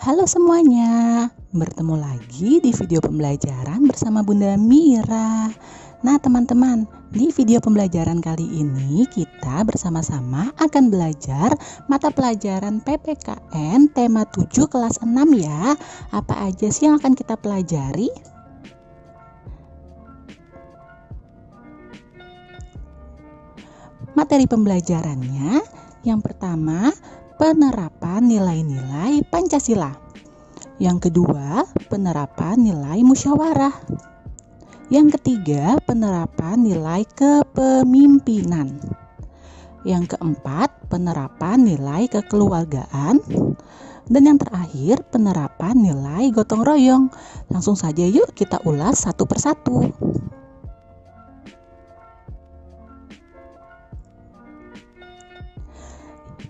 Halo semuanya, bertemu lagi di video pembelajaran bersama Bunda Mira. Nah teman-teman, di video pembelajaran kali ini kita bersama-sama akan belajar mata pelajaran PPKN tema 7 kelas 6 ya. Apa aja sih yang akan kita pelajari? Materi pembelajarannya yang pertama, penerapan nilai-nilai Pancasila. Yang kedua, penerapan nilai musyawarah. Yang ketiga, penerapan nilai kepemimpinan. Yang keempat, penerapan nilai kekeluargaan. Dan yang terakhir, penerapan nilai gotong royong. Langsung saja yuk kita ulas satu persatu.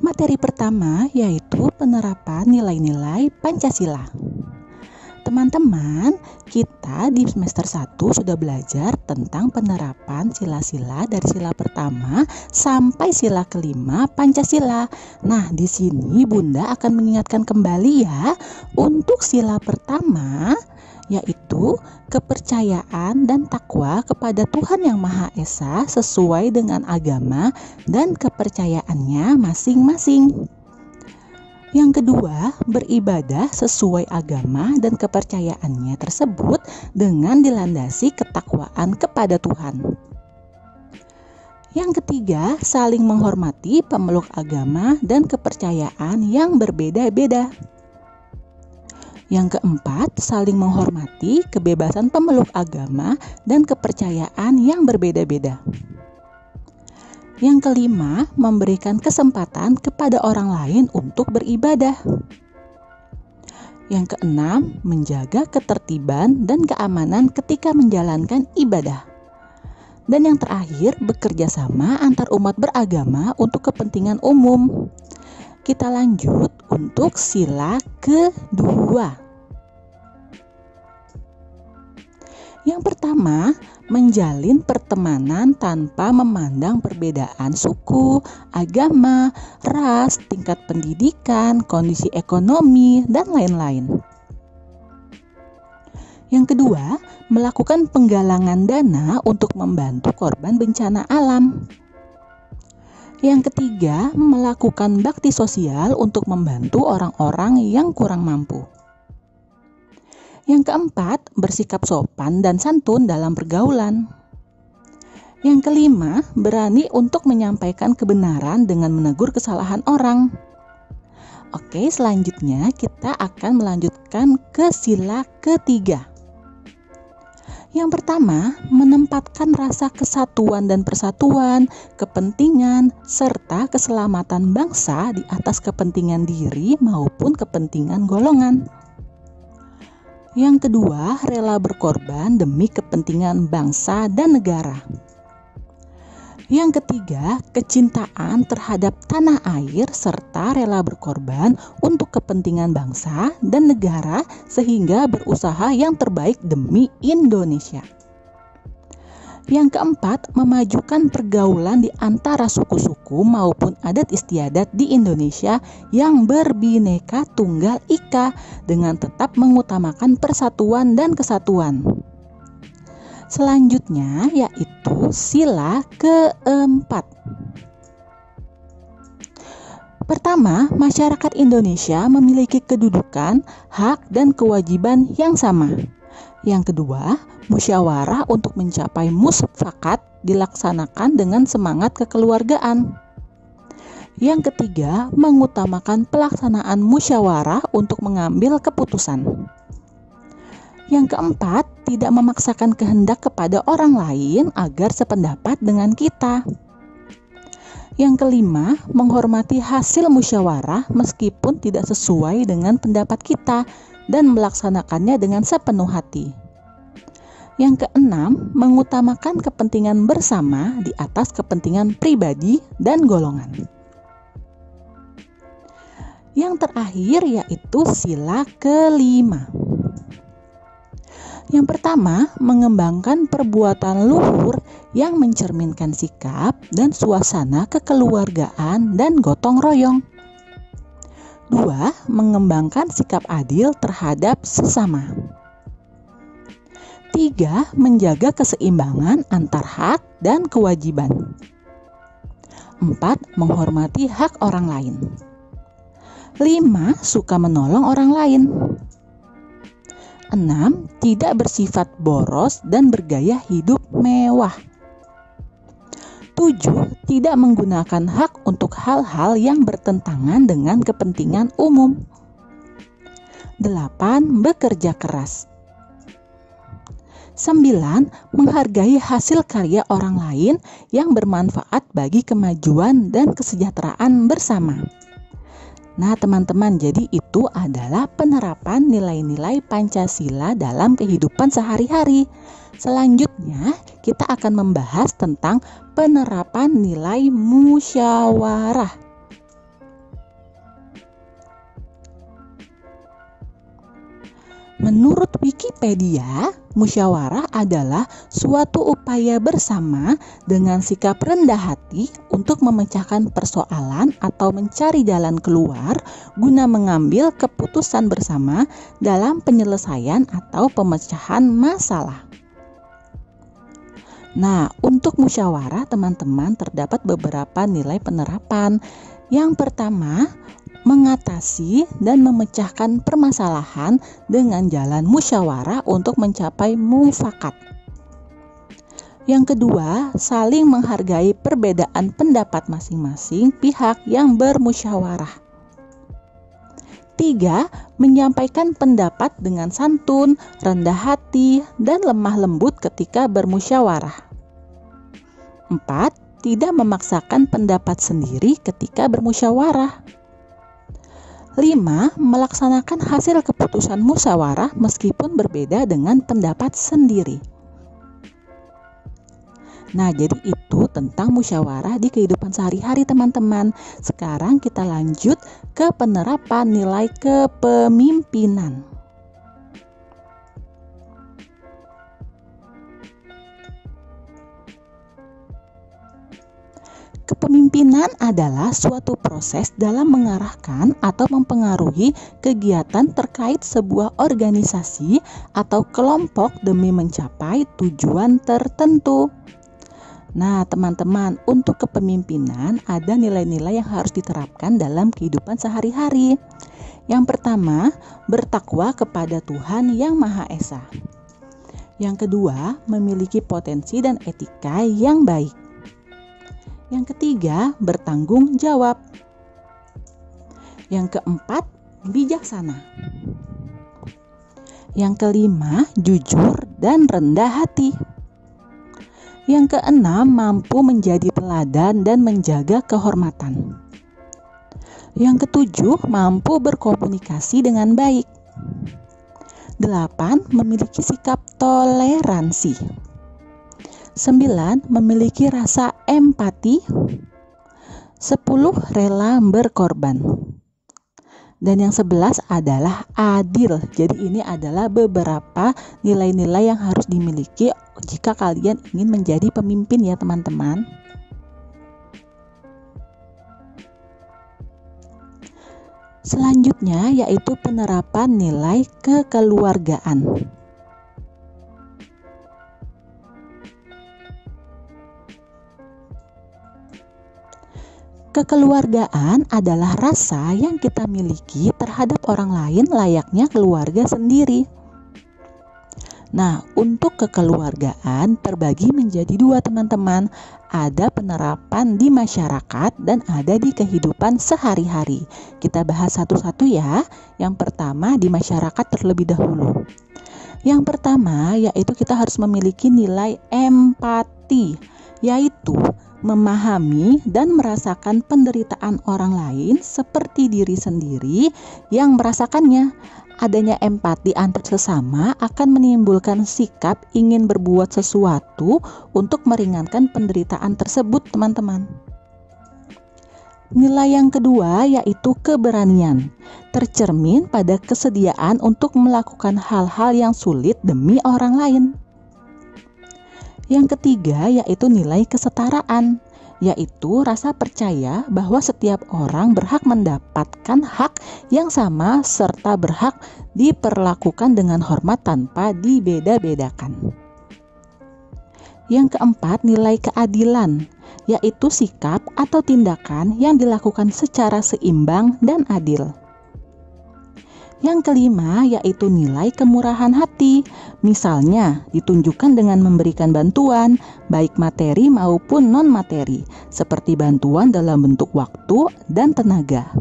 Materi pertama yaitu penerapan nilai-nilai Pancasila. Teman-teman, kita di semester 1 sudah belajar tentang penerapan sila-sila dari sila pertama sampai sila kelima Pancasila. Nah, di sini Bunda akan mengingatkan kembali ya untuk sila pertama yaitu kepercayaan dan takwa kepada Tuhan Yang Maha Esa sesuai dengan agama dan kepercayaannya masing-masing. Yang kedua, beribadah sesuai agama dan kepercayaannya tersebut dengan dilandasi ketakwaan kepada Tuhan. Yang ketiga, saling menghormati pemeluk agama dan kepercayaan yang berbeda-beda. Yang keempat, saling menghormati kebebasan pemeluk agama dan kepercayaan yang berbeda-beda. Yang kelima, memberikan kesempatan kepada orang lain untuk beribadah. Yang keenam, menjaga ketertiban dan keamanan ketika menjalankan ibadah. Dan yang terakhir, bekerja sama antar umat beragama untuk kepentingan umum. Kita lanjut untuk sila kedua. Yang pertama, menjalin pertemanan tanpa memandang perbedaan suku, agama, ras, tingkat pendidikan, kondisi ekonomi, dan lain-lain. Yang kedua, melakukan penggalangan dana untuk membantu korban bencana alam. Yang ketiga, melakukan bakti sosial untuk membantu orang-orang yang kurang mampu. Yang keempat, bersikap sopan dan santun dalam pergaulan. Yang kelima, berani untuk menyampaikan kebenaran dengan menegur kesalahan orang. Oke, selanjutnya kita akan melanjutkan ke sila ketiga. Yang pertama, menempatkan rasa kesatuan dan persatuan, kepentingan, serta keselamatan bangsa di atas kepentingan diri maupun kepentingan golongan. Yang kedua, rela berkorban demi kepentingan bangsa dan negara. Yang ketiga, kecintaan terhadap tanah air serta rela berkorban untuk kepentingan bangsa dan negara sehingga berusaha yang terbaik demi Indonesia. Yang keempat, memajukan pergaulan di antara suku-suku maupun adat istiadat di Indonesia yang berbineka tunggal ika dengan tetap mengutamakan persatuan dan kesatuan. Selanjutnya yaitu sila keempat. Pertama, masyarakat Indonesia memiliki kedudukan, hak, dan kewajiban yang sama. Yang kedua, musyawarah untuk mencapai mufakat dilaksanakan dengan semangat kekeluargaan. Yang ketiga, mengutamakan pelaksanaan musyawarah untuk mengambil keputusan. Yang keempat, tidak memaksakan kehendak kepada orang lain agar sependapat dengan kita. Yang kelima, menghormati hasil musyawarah meskipun tidak sesuai dengan pendapat kita dan melaksanakannya dengan sepenuh hati. Yang keenam, mengutamakan kepentingan bersama di atas kepentingan pribadi dan golongan. Yang terakhir yaitu sila kelima. Yang pertama, mengembangkan perbuatan luhur yang mencerminkan sikap dan suasana kekeluargaan dan gotong royong. 2. Mengembangkan sikap adil terhadap sesama. 3. Menjaga keseimbangan antar hak dan kewajiban. 4. Menghormati hak orang lain. 5. Suka menolong orang lain. 6. Tidak bersifat boros dan bergaya hidup mewah. 7. Tidak menggunakan hak untuk hal-hal yang bertentangan dengan kepentingan umum. 8. Bekerja keras. 9. Menghargai hasil karya orang lain yang bermanfaat bagi kemajuan dan kesejahteraan bersama. Nah teman-teman, jadi itu adalah penerapan nilai-nilai Pancasila dalam kehidupan sehari-hari. Selanjutnya kita akan membahas tentang penerapan nilai musyawarah. Menurut Wikipedia, musyawarah adalah suatu upaya bersama dengan sikap rendah hati untuk memecahkan persoalan atau mencari jalan keluar guna mengambil keputusan bersama dalam penyelesaian atau pemecahan masalah. Nah, untuk musyawarah teman-teman terdapat beberapa nilai penerapan. Yang pertama, mengatasi dan memecahkan permasalahan dengan jalan musyawarah untuk mencapai mufakat. Yang kedua, saling menghargai perbedaan pendapat masing-masing pihak yang bermusyawarah. 3. Menyampaikan pendapat dengan santun, rendah hati, dan lemah lembut ketika bermusyawarah. 4. Tidak memaksakan pendapat sendiri ketika bermusyawarah. 5. Melaksanakan hasil keputusan musyawarah meskipun berbeda dengan pendapat sendiri. Nah, jadi itu tentang musyawarah di kehidupan sehari-hari teman-teman. Sekarang kita lanjut ke penerapan nilai kepemimpinan. Kepemimpinan adalah suatu proses dalam mengarahkan atau mempengaruhi kegiatan terkait sebuah organisasi atau kelompok demi mencapai tujuan tertentu. Nah, teman-teman, untuk kepemimpinan ada nilai-nilai yang harus diterapkan dalam kehidupan sehari-hari. Yang pertama, bertakwa kepada Tuhan Yang Maha Esa. Yang kedua, memiliki potensi dan etika yang baik. Yang ketiga, bertanggung jawab. Yang keempat, bijaksana. Yang kelima, jujur dan rendah hati. Yang keenam, mampu menjadi teladan dan menjaga kehormatan. Yang ketujuh, mampu berkomunikasi dengan baik. 8. Memiliki sikap toleransi. 9. Memiliki rasa empati. 10. Rela berkorban. Dan yang 11 adalah adil. Jadi ini adalah beberapa nilai-nilai yang harus dimiliki jika kalian ingin menjadi pemimpin ya teman-teman. Selanjutnya yaitu penerapan nilai kekeluargaan. Kekeluargaan adalah rasa yang kita miliki terhadap orang lain layaknya keluarga sendiri. Nah, untuk kekeluargaan terbagi menjadi dua teman-teman. Ada penerapan di masyarakat dan ada di kehidupan sehari-hari. Kita bahas satu-satu ya. Yang pertama di masyarakat terlebih dahulu. Yang pertama yaitu kita harus memiliki nilai empati, yaitu memahami dan merasakan penderitaan orang lain seperti diri sendiri yang merasakannya. Adanya empati antar sesama akan menimbulkan sikap ingin berbuat sesuatu untuk meringankan penderitaan tersebut, teman-teman. Nilai yang kedua yaitu keberanian, tercermin pada kesediaan untuk melakukan hal-hal yang sulit demi orang lain. Yang ketiga yaitu nilai kesetaraan, yaitu rasa percaya bahwa setiap orang berhak mendapatkan hak yang sama serta berhak diperlakukan dengan hormat tanpa dibeda-bedakan. Yang keempat, nilai keadilan, yaitu sikap atau tindakan yang dilakukan secara seimbang dan adil. Yang kelima, yaitu nilai kemurahan hati, misalnya ditunjukkan dengan memberikan bantuan, baik materi maupun non-materi, seperti bantuan dalam bentuk waktu dan tenaga.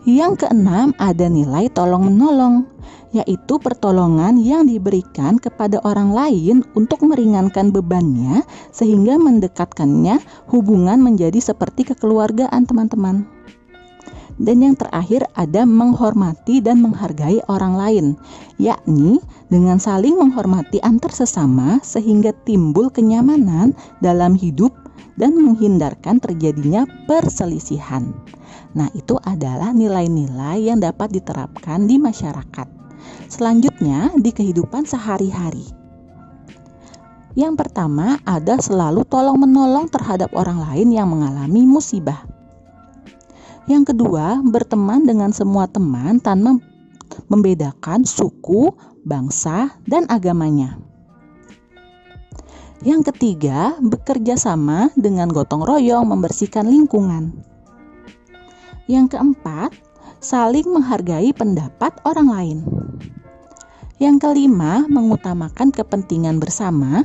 Yang keenam, ada nilai tolong-menolong, yaitu pertolongan yang diberikan kepada orang lain untuk meringankan bebannya sehingga mendekatkannya hubungan menjadi seperti kekeluargaan, teman-teman. Dan yang terakhir ada menghormati dan menghargai orang lain, yakni dengan saling menghormati antar sesama sehingga timbul kenyamanan dalam hidup dan menghindarkan terjadinya perselisihan. Nah, itu adalah nilai-nilai yang dapat diterapkan di masyarakat. Selanjutnya, di kehidupan sehari-hari. Yang pertama, ada selalu tolong-menolong terhadap orang lain yang mengalami musibah. Yang kedua, berteman dengan semua teman tanpa membedakan suku, bangsa, dan agamanya. Yang ketiga, bekerja sama dengan gotong royong membersihkan lingkungan. Yang keempat, saling menghargai pendapat orang lain. Yang kelima, mengutamakan kepentingan bersama.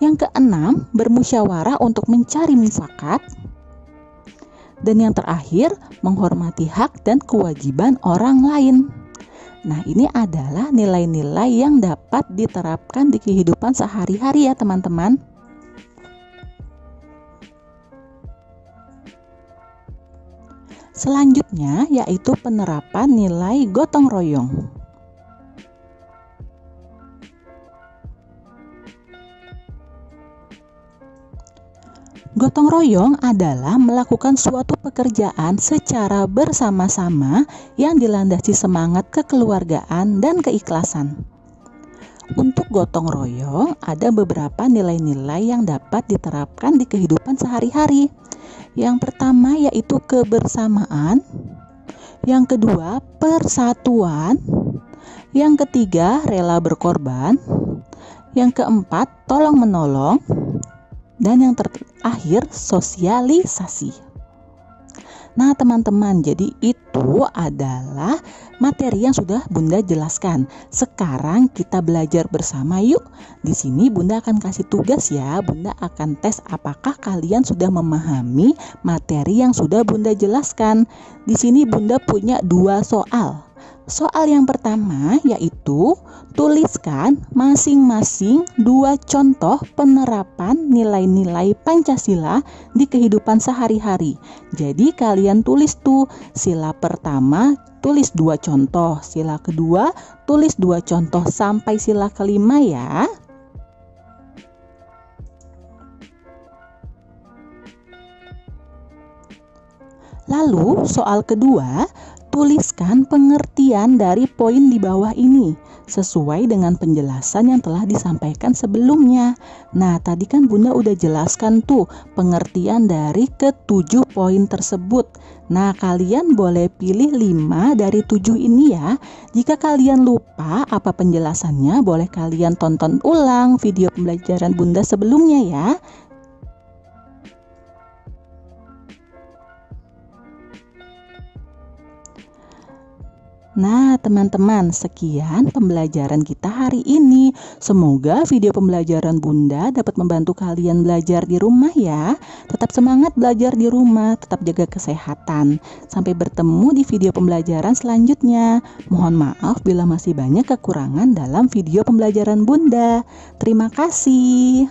Yang keenam, bermusyawarah untuk mencari mufakat. Dan yang terakhir, menghormati hak dan kewajiban orang lain. Nah, ini adalah nilai-nilai yang dapat diterapkan di kehidupan sehari-hari ya, teman-teman. Selanjutnya, yaitu penerapan nilai gotong royong. Gotong royong adalah melakukan suatu pekerjaan secara bersama-sama yang dilandasi semangat kekeluargaan dan keikhlasan. Untuk gotong royong, ada beberapa nilai-nilai yang dapat diterapkan di kehidupan sehari-hari. Yang pertama yaitu kebersamaan, yang kedua persatuan, yang ketiga rela berkorban, yang keempat tolong-menolong, dan yang terakhir sosialisasi. Nah, teman-teman, jadi itu adalah materi yang sudah Bunda jelaskan. Sekarang kita belajar bersama yuk. Di sini Bunda akan kasih tugas ya. Bunda akan tes apakah kalian sudah memahami materi yang sudah Bunda jelaskan. Di sini Bunda punya 2 soal. Soal yang pertama yaitu tuliskan masing-masing 2 contoh penerapan nilai-nilai Pancasila di kehidupan sehari-hari. Jadi kalian tulis tuh, sila pertama tulis 2 contoh, sila kedua tulis 2 contoh sampai sila kelima ya. Lalu soal kedua, tuliskan pengertian dari poin di bawah ini sesuai dengan penjelasan yang telah disampaikan sebelumnya. Nah, tadi kan Bunda udah jelaskan tuh pengertian dari ke-7 poin tersebut. Nah, kalian boleh pilih 5 dari 7 ini ya. Jika kalian lupa apa penjelasannya, boleh kalian tonton ulang video pembelajaran Bunda sebelumnya ya. Nah, teman-teman, sekian pembelajaran kita hari ini. Semoga video pembelajaran Bunda dapat membantu kalian belajar di rumah ya. Tetap semangat belajar di rumah, tetap jaga kesehatan. Sampai bertemu di video pembelajaran selanjutnya. Mohon maaf bila masih banyak kekurangan dalam video pembelajaran Bunda. Terima kasih.